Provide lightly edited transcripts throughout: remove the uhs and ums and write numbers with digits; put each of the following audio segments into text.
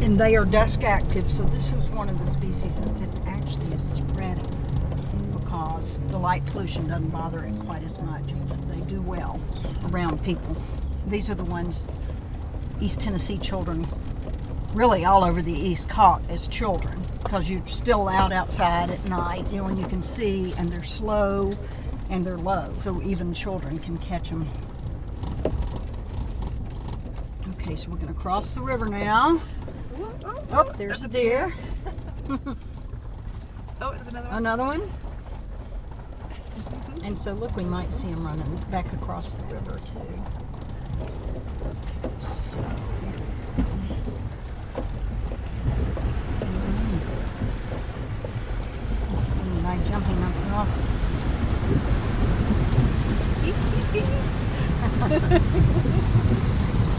And they are dusk active, so this is one of the species that actually is spreading because the light pollution doesn't bother it quite as much. They do well around people. These are the ones East Tennessee children, really all over the East, caught as children because you're still out outside at night, you know, and you can see, and they're slow and they're low, so even children can catch them. Okay, so we're going to cross the river now. Oh, there's a deer. Oh, there's another one. Another one. And so look, we might see him running back across the river too. So, let's see, by jumping across.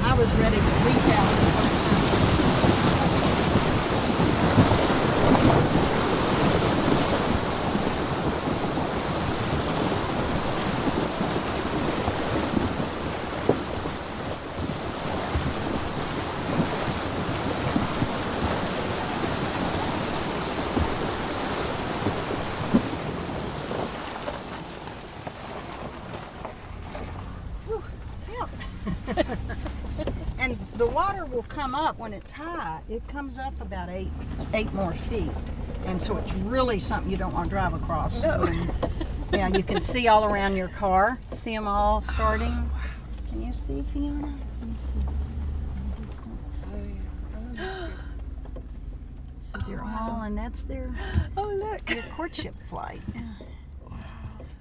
I was ready to leap out the first time. And the water will come up when it's high. It comes up about eight more feet. And so it's really something you don't want to drive across. No. Yeah, you can see all around your car. See them all starting. Can you see, Fiona? Let me see. In the distance. So they're all, and that's their courtship flight.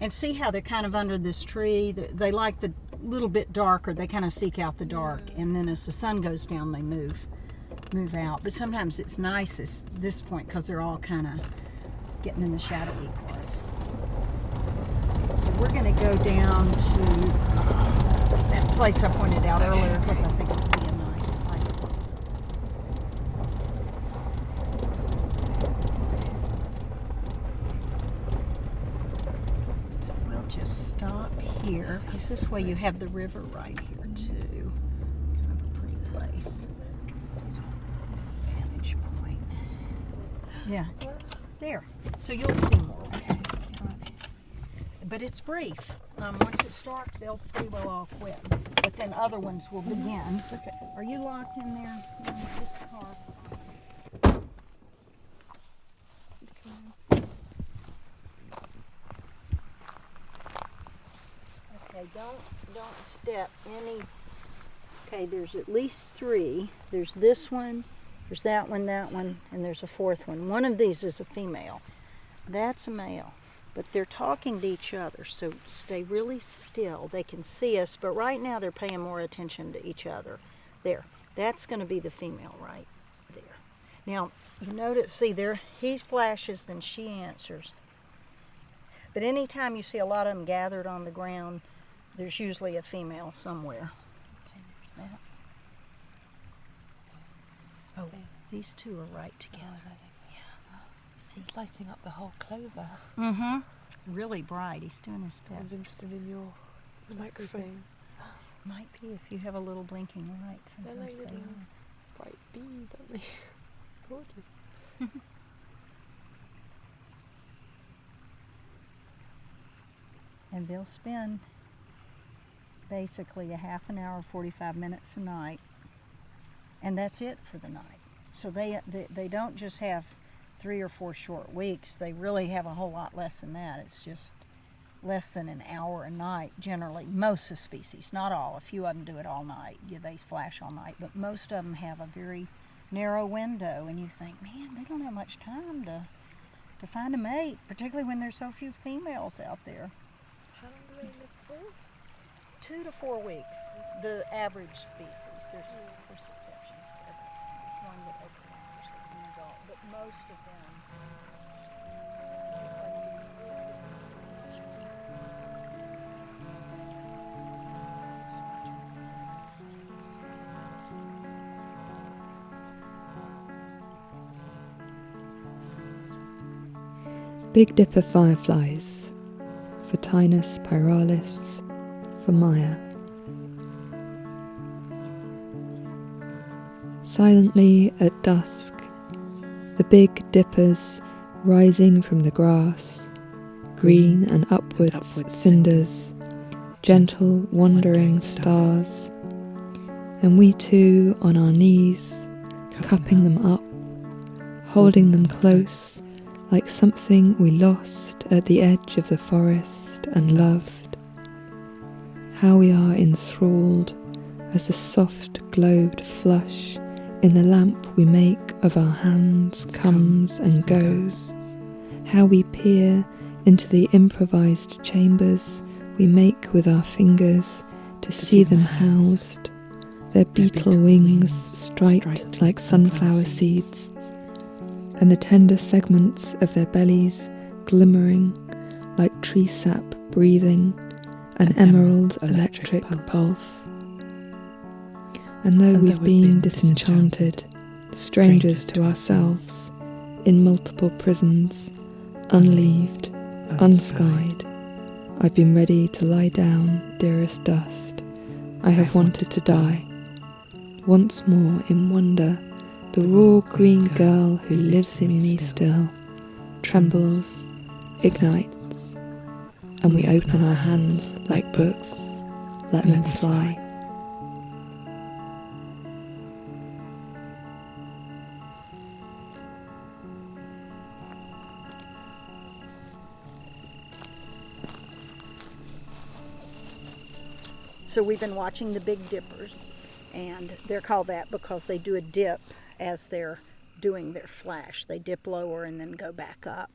And see how they're kind of under this tree. They like the little bit darker. They kind of seek out the dark, and then as the sun goes down, they move out. But sometimes it's nice at this point because they're all kind of getting in the shadowy parts. So we're going to go down to that place I pointed out earlier because I think it would be a nice place. So we'll just stop here because this way you have the river right here too. Kind of a pretty place. Vantage point. Yeah, there. So you'll see more. Okay. But it's brief. Once it's dark, they'll pretty well all quit. But then other ones will begin. Okay. Are you locked in there? No, this car. Okay, don't step any. Okay, there's at least 3. There's this one, there's that one, and there's a 4th one. One of these is a female. That's a male. But they're talking to each other, so stay really still. They can see us, but right now they're paying more attention to each other. There, that's going to be the female right there. Now, you notice, see there, he flashes, then she answers. But anytime you see a lot of them gathered on the ground, there's usually a female somewhere. Okay, there's that. Oh, these two are right together. He's lighting up the whole clover. Mm-hmm. Really bright. He's doing his I was best. interested in your microphone. Might be if you have a little blinking light. They're like Sometimes they little are. bright bees, aren't they? Gorgeous. And they'll spend basically a half an hour, 45 minutes a night, and that's it for the night. So they don't just have 3 or 4 short weeks. They really have a whole lot less than that. It's just less than an hour a night generally. Most of the species, not all. A few of them do it all night. Yeah, they flash all night, but most of them have a very narrow window, and you think, man, they don't have much time to find a mate, particularly when there's so few females out there. How long do they live for? 2 to 4 weeks, the average species. There's exceptions to everything. There's one that over 1 year is an adult, but most of them. Big Dipper fireflies, Photinus pyralis, for Mair. Silently at dusk, the big dippers rising from the grass, green and upwards cinders, gentle wandering stars, and we two on our knees, cupping them up, holding them close like something we lost at the edge of the forest and loved. How we are enthralled as the soft globed flush in the lamp we make of our hands comes and goes. How we peer into the improvised chambers we make with our fingers to see them housed, their beetle wings striped like sunflower seeds, and the tender segments of their bellies glimmering like tree sap breathing an emerald electric pulse. And though we've been disenchanted, strangers to ourselves, in multiple prisons, unleaved, unskied, I've been ready to lie down, dearest dust. I have wanted to die. Once more in wonder, the raw green girl who lives in me still trembles, ignites, and we open our hands like books, let them fly. So we've been watching the Big Dippers, and they're called that because they do a dip as they're doing their flash. They dip lower and then go back up.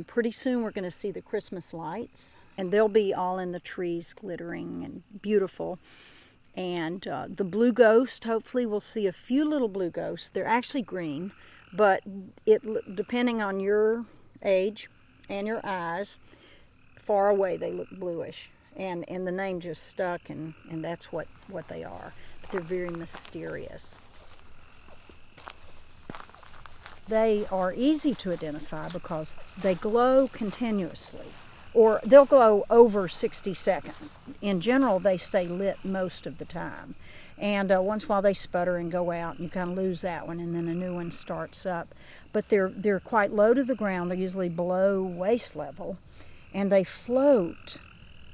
Pretty soon we're going to see the Christmas lights, and they'll be all in the trees glittering and beautiful. And the blue ghost, hopefully we'll see a few little blue ghosts. They're actually green, but depending on your age and your eyes, far away they look bluish. And the name just stuck, and that's what they are. But they're very mysterious. They are easy to identify because they glow continuously, or they'll glow over 60 seconds. In general, they stay lit most of the time. And once in a while they sputter and go out, and you kind of lose that one, and then a new one starts up. But they're quite low to the ground. They're usually below waist level, and they float.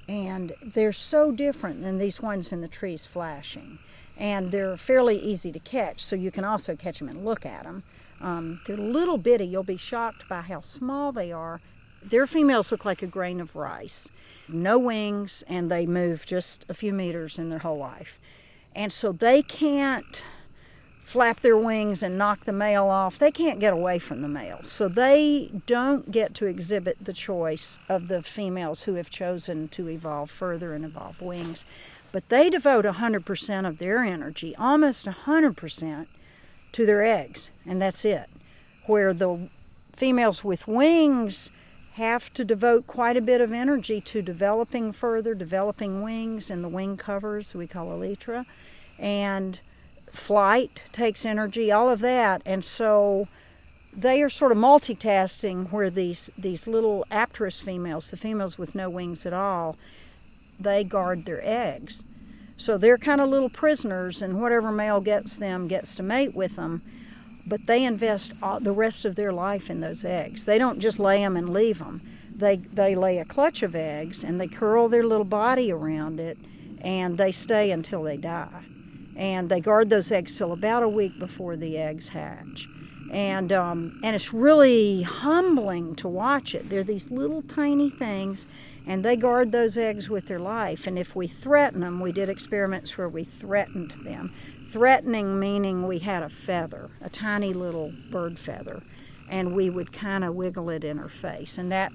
And they're so different than these ones in the trees flashing. And they're fairly easy to catch, so you can also catch them and look at them. They're little bitty. You'll be shocked by how small they are. Their females look like a grain of rice. No wings, and they move just a few meters in their whole life. And so they can't flap their wings and knock the male off. They can't get away from the male. So they don't get to exhibit the choice of the females who have chosen to evolve further and evolve wings. But they devote 100% of their energy, almost 100%, to their eggs, and that's it. Where the females with wings have to devote quite a bit of energy to developing further, developing wings and the wing covers we call elytra, and flight takes energy, all of that. And so they are sort of multitasking, where these little apterous females, the females with no wings at all, they guard their eggs. So they're kind of little prisoners, and whatever male gets them gets to mate with them. But they invest the rest of their life in those eggs. They don't just lay them and leave them. They lay a clutch of eggs, and they curl their little body around it, and they stay until they die. And they guard those eggs till about a week before the eggs hatch. And it's really humbling to watch it. They're these little tiny things, and they guard those eggs with their life. And if we threaten them, we did experiments where we threatened them. Threatening meaning we had a feather, a tiny little bird feather, and we would kind of wiggle it in her face. And that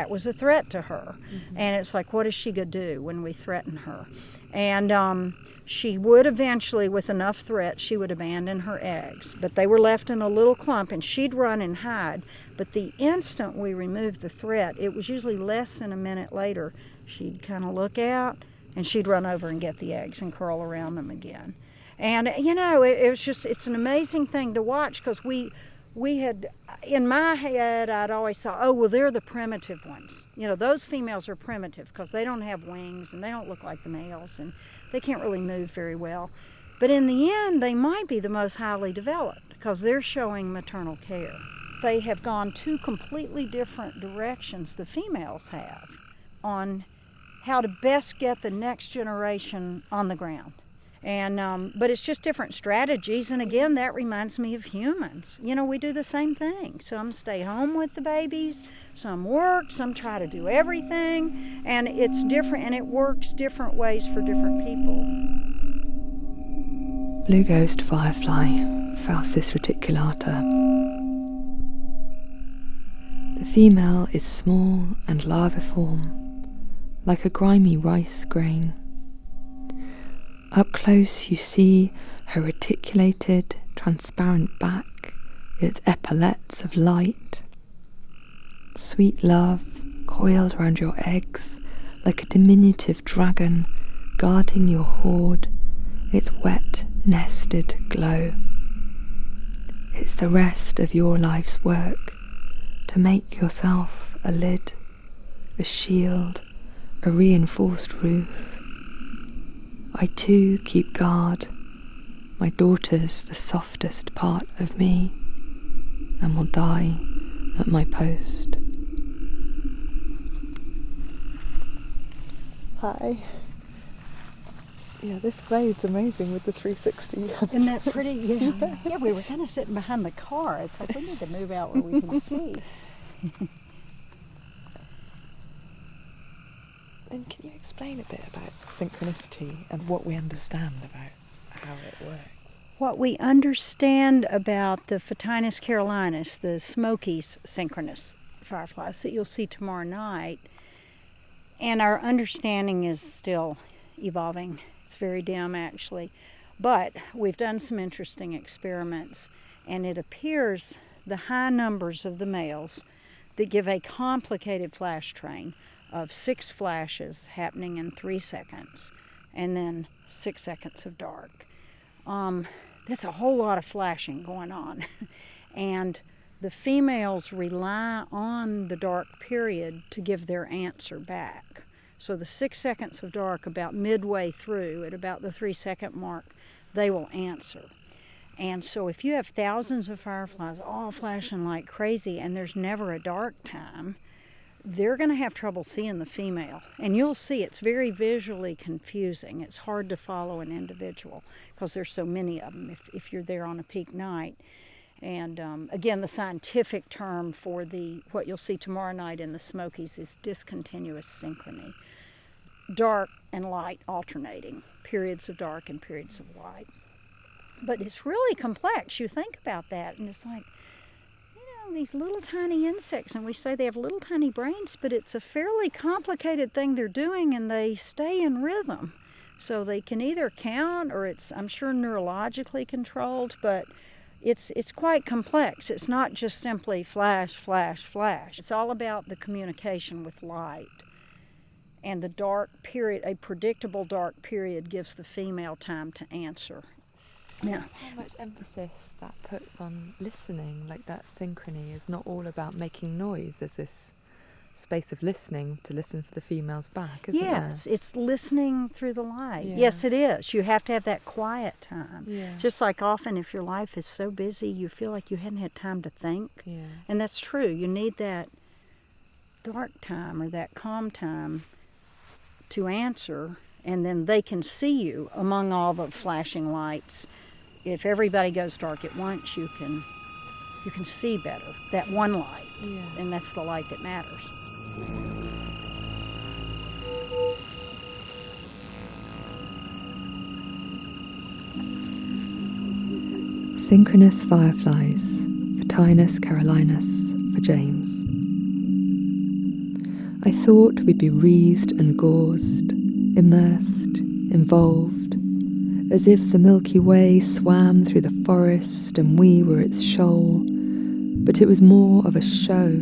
was a threat to her. Mm-hmm. And it's like, what is she going to do when we threaten her? And she would eventually, with enough threat, she would abandon her eggs. But they were left in a little clump, and she'd run and hide. But the instant we removed the threat, it was usually less than a minute later, she'd kind of look out, and she'd run over and get the eggs and curl around them again. And, it was just, it's an amazing thing to watch, because we had, in my head, I'd always thought, oh, well, they're the primitive ones. Those females are primitive because they don't have wings and they don't look like the males and they can't really move very well. But in the end, they might be the most highly developed because they're showing maternal care. They have gone two completely different directions, the females have, on how to best get the next generation on the ground. And but it's just different strategies, and again, that reminds me of humans. You know, we do the same thing. Some stay home with the babies, some work, some try to do everything, and it's different, and it works different ways for different people. Blue ghost firefly, Faustus reticulata. The female is small and larviform, like a grimy rice grain. Up close you see her reticulated, transparent back, its epaulets of light. Sweet love coiled round your eggs like a diminutive dragon guarding your hoard, its wet, nested glow. It's the rest of your life's work to make yourself a lid, a shield, a reinforced roof. I too keep guard. My daughter's the softest part of me, and will die at my post. Hi. Yeah, this glade's amazing with the 360. Isn't that pretty? Yeah. Yeah, we were kind of sitting behind the car. It's like we need to move out where we can see. And can you explain a bit about synchronicity and what we understand about how it works? What we understand about the Photinus carolinus, the Smokies synchronous fireflies that you'll see tomorrow night, and our understanding is still evolving. It's very dim, actually. But we've done some interesting experiments, and it appears the high numbers of the males that give a complicated flash train of 6 flashes happening in 3 seconds, and then 6 seconds of dark. That's a whole lot of flashing going on. And the females rely on the dark period to give their answer back. So the 6 seconds of dark, about midway through, at about the 3 second mark, they will answer. And so if you have thousands of fireflies all flashing like crazy and there's never a dark time, they're going to have trouble seeing the female. And you'll see it's very visually confusing. It's hard to follow an individual because there's so many of them if you're there on a peak night. And again, the scientific term for what you'll see tomorrow night in the Smokies is discontinuous synchrony. Dark and light alternating, periods of dark and periods of light. But it's really complex. You think about that, and it's like, these little tiny insects, and we say they have little tiny brains, but it's a fairly complicated thing they're doing, and they stay in rhythm. So they can either count, or it's, I'm sure, neurologically controlled, but it's quite complex. It's not just simply flash, flash, flash. It's all about the communication with light. And the dark period, a predictable dark period, gives the female time to answer. Yeah. How much emphasis that puts on listening, like that synchrony is not all about making noise. There's this space of listening to listen for the female's back, isn't there? Yes, it's listening through the light. Yeah. Yes, it is. You have to have that quiet time. Yeah. Just like often if your life is so busy, you feel like you hadn't had time to think. Yeah. And that's true. You need that dark time or that calm time to answer, and then they can see you among all the flashing lights. If everybody goes dark at once, you can see better, that one light. Yeah. And that's the light that matters. Synchronous fireflies, Photinus carolinus for James. I thought we'd be wreathed and gauzed, immersed, involved, as if the Milky Way swam through the forest and we were its shoal. But it was more of a show.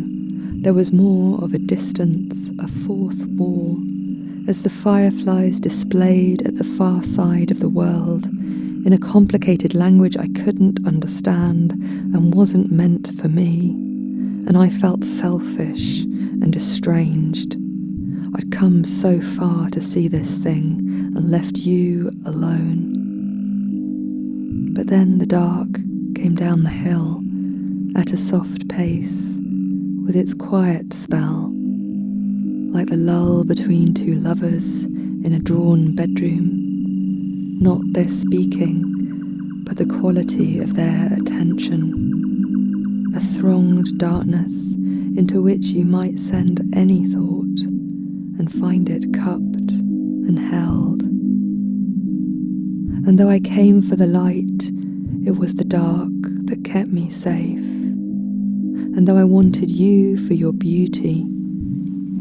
There was more of a distance, a fourth wall, as the fireflies displayed at the far side of the world, in a complicated language I couldn't understand and wasn't meant for me. And I felt selfish and estranged. I'd come so far to see this thing and left you alone. But then the dark came down the hill at a soft pace, with its quiet spell, like the lull between two lovers in a drawn bedroom, not their speaking, but the quality of their attention, a thronged darkness into which you might send any thought and find it cupped and held. And though I came for the light, it was the dark that kept me safe. And though I wanted you for your beauty,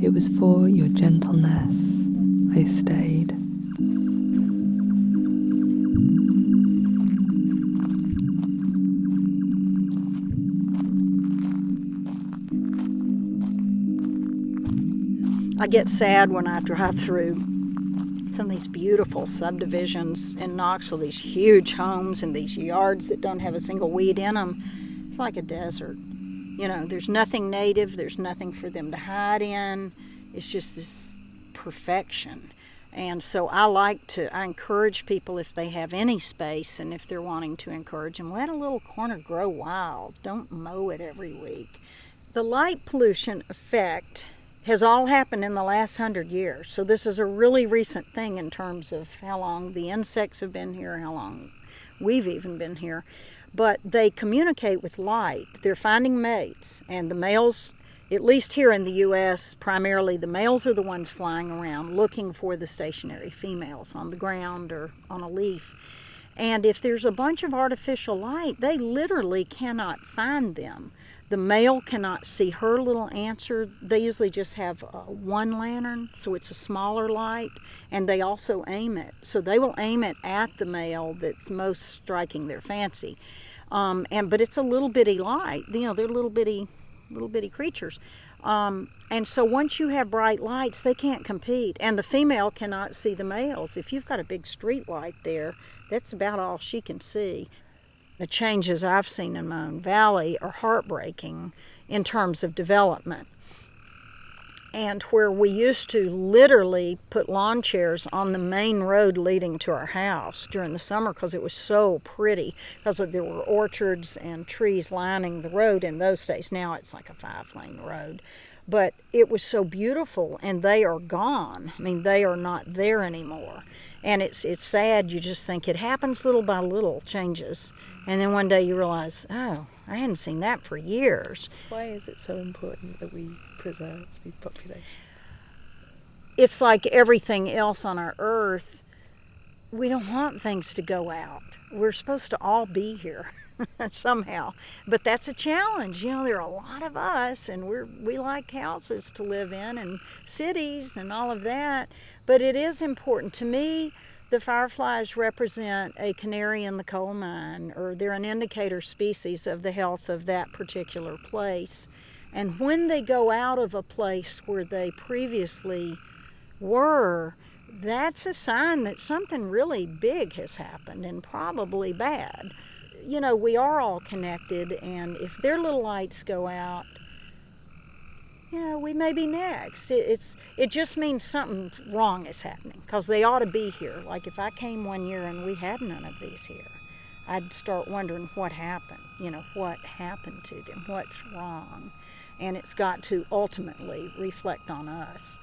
it was for your gentleness I stayed. I get sad when I drive through some of these beautiful subdivisions in Knoxville, these huge homes and these yards that don't have a single weed in them. It's like a desert. You know, there's nothing native, there's nothing for them to hide in. It's just this perfection. And so I encourage people, if they have any space and if they're wanting to encourage them, let a little corner grow wild. Don't mow it every week. The light pollution effect has all happened in the last 100 years. So this is a really recent thing in terms of how long the insects have been here, how long we've even been here. But they communicate with light. They're finding mates, and the males, at least here in the U.S., primarily the males are the ones flying around looking for the stationary females on the ground or on a leaf. And if there's a bunch of artificial light, they literally cannot find them. The male cannot see her little answer. They usually just have one lantern, so it's a smaller light, and they also aim it. So they will aim it at the male that's most striking their fancy. But it's a little bitty light. You know, they're little bitty creatures. And so once you have bright lights, they can't compete. And the female cannot see the males. If you've got a big street light there, that's about all she can see. The changes I've seen in my own valley are heartbreaking in terms of development. And where we used to literally put lawn chairs on the main road leading to our house during the summer because it was so pretty, because there were orchards and trees lining the road in those days. Now it's like a 5-lane road. But it was so beautiful, and they are gone. I mean, they are not there anymore. And it's sad. You just think it happens little by little, changes. And then one day you realize, oh, I hadn't seen that for years. Why is it so important that we preserve these populations? It's like everything else on our earth. We don't want things to go out. We're supposed to all be here somehow. But that's a challenge. You know, there are a lot of us, and we like houses to live in and cities and all of that. But it is important to me. The fireflies represent a canary in the coal mine, or they're an indicator species of the health of that particular place. And when they go out of a place where they previously were, that's a sign that something really big has happened, and probably bad. You know, we are all connected, and if their little lights go out, you know, we may be next. It just means something wrong is happening, because they ought to be here. Like if I came one year and we had none of these here, I'd start wondering what happened. You know, what happened to them? What's wrong? And it's got to ultimately reflect on us.